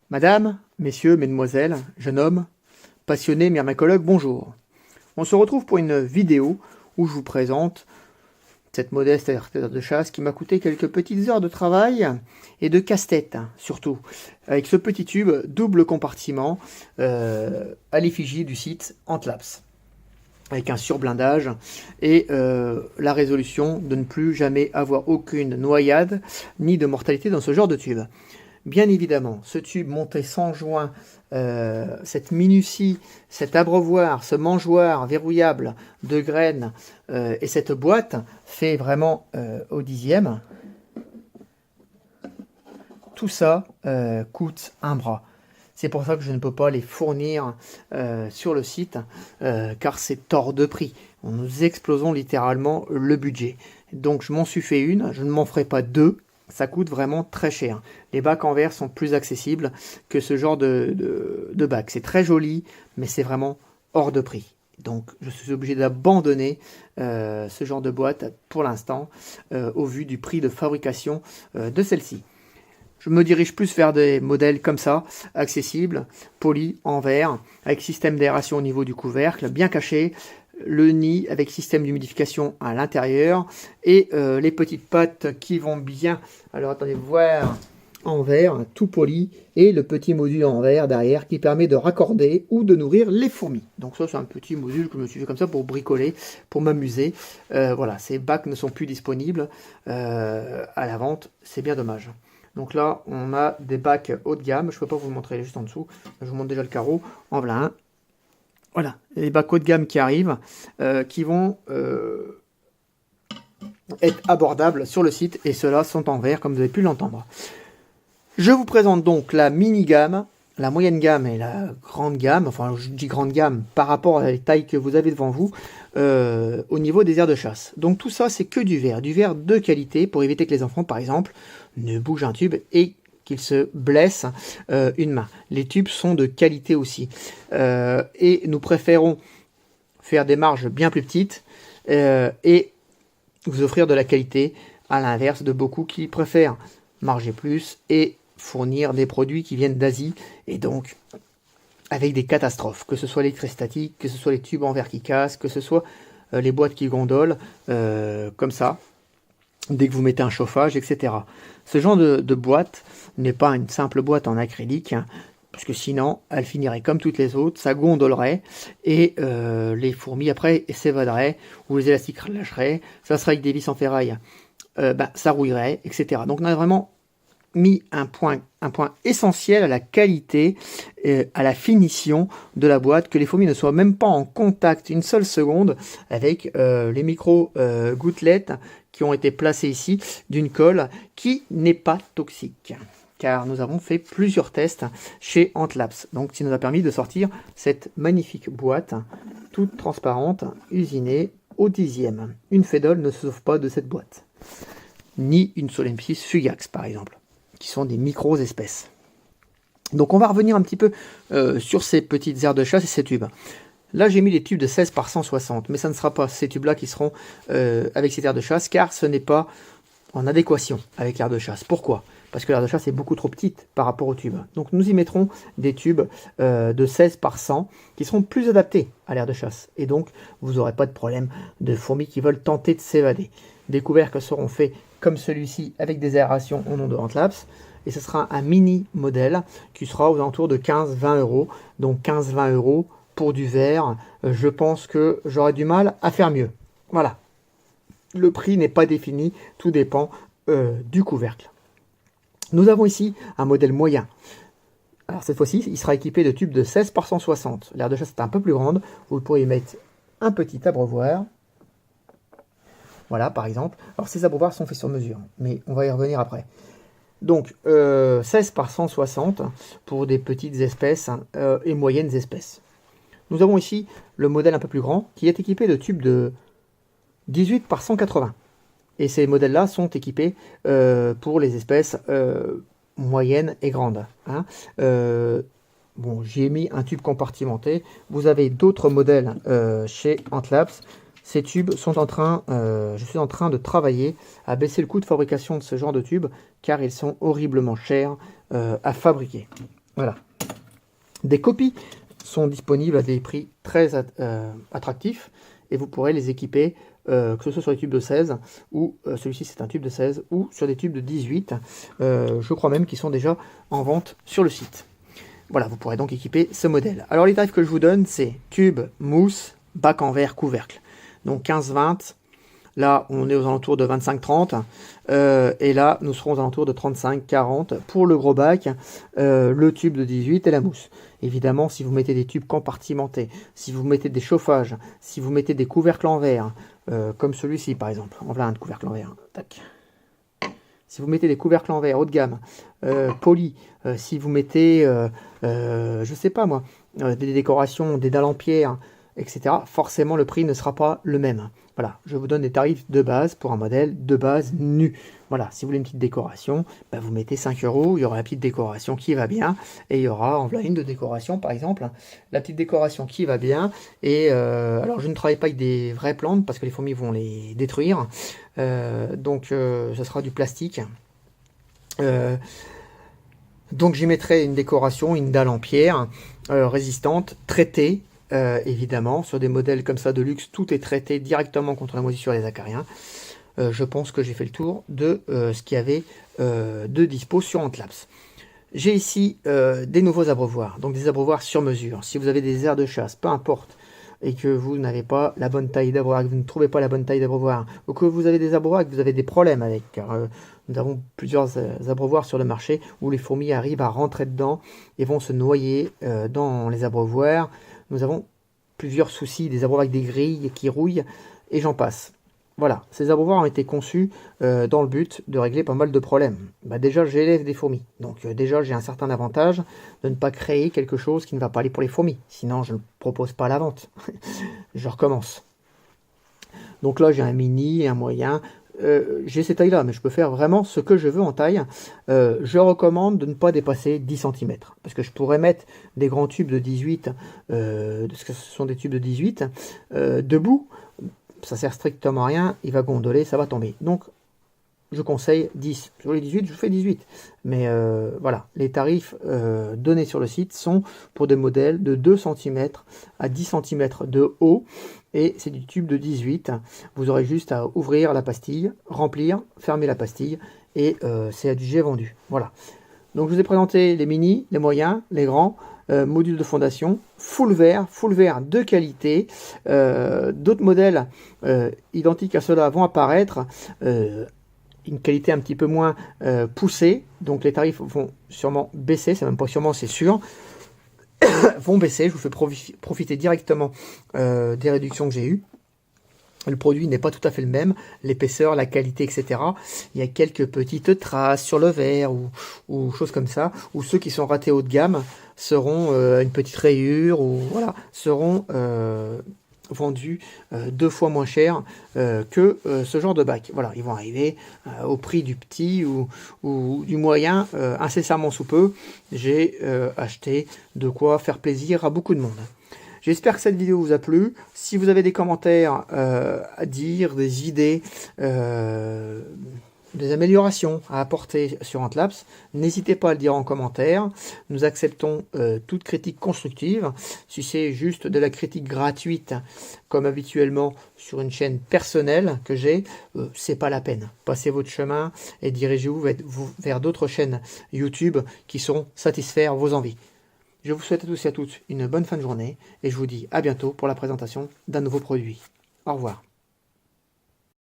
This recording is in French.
Madame, messieurs, mesdemoiselles, jeune homme, passionné myrmécologue, bonjour. On se retrouve pour une vidéo où je vous présente cette modeste artère de chasse qui m'a coûté quelques petites heures de travail et de casse-tête, surtout, avec ce petit tube double compartiment à l'effigie du site Antlaps, avec un surblindage et la résolution de ne plus jamais avoir aucune noyade ni de mortalité dans ce genre de tube. Bien évidemment, ce tube monté sans joint, cette minutie, cet abreuvoir, ce mangeoire verrouillable de graines et cette boîte fait vraiment au dixième. Tout ça coûte un bras. C'est pour ça que je ne peux pas les fournir sur le site car c'est hors de prix. Nous explosons littéralement le budget. Donc je m'en suis fait une, je ne m'en ferai pas deux. Ça coûte vraiment très cher. Les bacs en verre sont plus accessibles que ce genre de bac. C'est très joli, mais c'est vraiment hors de prix. Donc je suis obligé d'abandonner ce genre de boîte pour l'instant au vu du prix de fabrication de celle-ci. Je me dirige plus vers des modèles comme ça, accessibles, polis, en verre, avec système d'aération au niveau du couvercle, bien caché, le nid avec système d'humidification à l'intérieur et les petites pattes qui vont bien. Alors attendez voir en verre, tout poli, et le petit module en verre derrière qui permet de raccorder ou de nourrir les fourmis. Donc ça c'est un petit module que je me suis fait comme ça pour bricoler, pour m'amuser. Voilà, ces bacs ne sont plus disponibles à la vente, c'est bien dommage. Donc là, on a des bacs haut de gamme. Je ne peux pas vous le montrer juste en dessous. Je vous montre déjà le carreau. En voilà un. Voilà, les bacs haut de gamme qui arrivent, qui vont être abordables sur le site. Et ceux-là sont en verre, comme vous avez pu l'entendre. Je vous présente donc la mini gamme, la moyenne gamme et la grande gamme. Enfin, je dis grande gamme par rapport à la taille que vous avez devant vous, au niveau des aires de chasse. Donc tout ça, c'est que du verre de qualité pour éviter que les enfants, par exemple, ne bougent un tube et qu'ils se blessent une main. Les tubes sont de qualité aussi. Et nous préférons faire des marges bien plus petites et vous offrir de la qualité, à l'inverse de beaucoup qui préfèrent marger plus et fournir des produits qui viennent d'Asie et donc avec des catastrophes, que ce soit l'électricité, que ce soit les tubes en verre qui cassent, que ce soit les boîtes qui gondolent, comme ça, dès que vous mettez un chauffage, etc. Ce genre de boîte n'est pas une simple boîte en acrylique, hein, parce que sinon, elle finirait comme toutes les autres, ça gondolerait, et les fourmis, après, s'évaderaient, ou les élastiques lâcheraient, ça serait avec des vis en ferraille, ça rouillerait, etc. Donc on a vraiment mis un point essentiel à la qualité, à la finition de la boîte, que les fourmis ne soient même pas en contact une seule seconde avec les micro gouttelettes qui ont été placées ici d'une colle qui n'est pas toxique. Car nous avons fait plusieurs tests chez Antlaps. Donc, ça nous a permis de sortir cette magnifique boîte, toute transparente, usinée au dixième. Une Fedol ne se sauve pas de cette boîte. Ni une Solensis Fugax, par exemple, qui sont des micro-espèces. Donc on va revenir un petit peu sur ces petites aires de chasse et ces tubes. Là j'ai mis les tubes de 16 par 160, mais ça ne sera pas ces tubes-là qui seront avec ces aires de chasse, car ce n'est pas en adéquation avec l'aire de chasse. Pourquoi? Parce que l'aire de chasse est beaucoup trop petite par rapport aux tubes. Donc nous y mettrons des tubes de 16 par 100 qui seront plus adaptés à l'aire de chasse. Et donc vous n'aurez pas de problème de fourmis qui veulent tenter de s'évader. Des couvercles seront faits comme celui-ci avec des aérations au nom de Antlaps. Et ce sera un mini modèle qui sera aux alentours de 15-20 euros. Donc 15-20 euros pour du verre. Je pense que j'aurai du mal à faire mieux. Voilà. Le prix n'est pas défini, tout dépend du couvercle. Nous avons ici un modèle moyen. Alors cette fois-ci, il sera équipé de tubes de 16 par 160. L'aire de chasse est un peu plus grande. Vous pourriez mettre un petit abreuvoir. Voilà, par exemple. Alors ces abreuvoirs sont faits sur mesure, mais on va y revenir après. Donc 16 par 160 pour des petites espèces et moyennes espèces. Nous avons ici le modèle un peu plus grand qui est équipé de tubes de 18 par 180. Et ces modèles-là sont équipés pour les espèces moyennes et grandes. Hein. Bon, j'ai mis un tube compartimenté. Vous avez d'autres modèles chez Antlaps. Ces tubes sont je suis en train de travailler à baisser le coût de fabrication de ce genre de tubes, car ils sont horriblement chers à fabriquer. Voilà. Des copies sont disponibles à des prix très attractifs et vous pourrez les équiper, que ce soit sur les tubes de 16 ou celui-ci c'est un tube de 16 ou sur des tubes de 18. Je crois même qu'ils sont déjà en vente sur le site. Voilà, vous pourrez donc équiper ce modèle. Alors les tarifs que je vous donne, c'est tube, mousse, bac en verre, couvercle. Donc 15-20. Là, on est aux alentours de 25-30. Et là, nous serons aux alentours de 35-40 pour le gros bac, le tube de 18 et la mousse. Évidemment, si vous mettez des tubes compartimentés, si vous mettez des chauffages, si vous mettez des couvercles en verre, comme celui-ci par exemple. En voilà un de couvercle en verre. Tac. Si vous mettez des couvercles en verre haut de gamme, polis, si vous mettez, je sais pas moi, des décorations, des dalles en pierre, etc., forcément le prix ne sera pas le même. Voilà, je vous donne des tarifs de base pour un modèle de base nu. Voilà, si vous voulez une petite décoration, bah vous mettez 5 €, il y aura la petite décoration qui va bien, et il y aura en voilà une de décoration par exemple, la petite décoration qui va bien, et alors je ne travaille pas avec des vraies plantes parce que les fourmis vont les détruire, donc ce sera du plastique. Donc j'y mettrai une décoration, une dalle en pierre, résistante, traitée, évidemment, sur des modèles comme ça de luxe, tout est traité directement contre la moisissure des acariens. Je pense que j'ai fait le tour de ce qu'il y avait de dispo sur Antlabs. J'ai ici des nouveaux abreuvoirs, donc des abreuvoirs sur mesure. Si vous avez des aires de chasse, peu importe, et que vous n'avez pas la bonne taille d'abreuvoir, que vous ne trouvez pas la bonne taille d'abreuvoir, ou que vous avez des abreuvoirs et que vous avez des problèmes avec, car nous avons plusieurs abreuvoirs sur le marché où les fourmis arrivent à rentrer dedans et vont se noyer dans les abreuvoirs. Nous avons plusieurs soucis, des abreuvoirs avec des grilles qui rouillent, et j'en passe. Voilà, ces abreuvoirs ont été conçus dans le but de régler pas mal de problèmes. Bah déjà, j'élève des fourmis, donc déjà j'ai un certain avantage de ne pas créer quelque chose qui ne va pas aller pour les fourmis. Sinon, je ne propose pas la vente. Je recommence. Donc là, j'ai un mini, un moyen. J'ai ces tailles-là, mais je peux faire vraiment ce que je veux en taille. Je recommande de ne pas dépasser 10 cm, parce que je pourrais mettre des grands tubes de 18, parce que ce sont des tubes de 18, debout, ça sert strictement à rien, il va gondoler, ça va tomber. Donc, je conseille 10. Sur les 18, je fais 18. Mais voilà, les tarifs donnés sur le site sont pour des modèles de 2 cm à 10 cm de haut. Et c'est du tube de 18. Vous aurez juste à ouvrir la pastille, remplir, fermer la pastille. Et c'est à du jet vendu. Voilà. Donc je vous ai présenté les mini, les moyens, les grands. Module de fondation, full vert de qualité. D'autres modèles identiques à ceux-là vont apparaître. Une qualité un petit peu moins poussée, donc les tarifs vont sûrement baisser, c'est même pas sûrement, c'est sûr, vont baisser. Je vous fais profiter directement des réductions que j'ai eues. Le produit n'est pas tout à fait le même, l'épaisseur, la qualité, etc. Il y a quelques petites traces sur le verre ou choses comme ça, ou ceux qui sont ratés haut de gamme seront une petite rayure, ou voilà, seront vendus 2 fois moins cher que ce genre de bac. Voilà, ils vont arriver au prix du petit ou du moyen incessamment sous peu. J'ai acheté de quoi faire plaisir à beaucoup de monde. J'espère que cette vidéo vous a plu. Si vous avez des commentaires à dire, des idées, des améliorations à apporter sur Antlabs, n'hésitez pas à le dire en commentaire. Nous acceptons toute critique constructive. Si c'est juste de la critique gratuite, comme habituellement sur une chaîne personnelle que j'ai, c'est pas la peine. Passez votre chemin et dirigez-vous vers d'autres chaînes YouTube qui sauront satisfaire vos envies. Je vous souhaite à tous et à toutes une bonne fin de journée et je vous dis à bientôt pour la présentation d'un nouveau produit. Au revoir.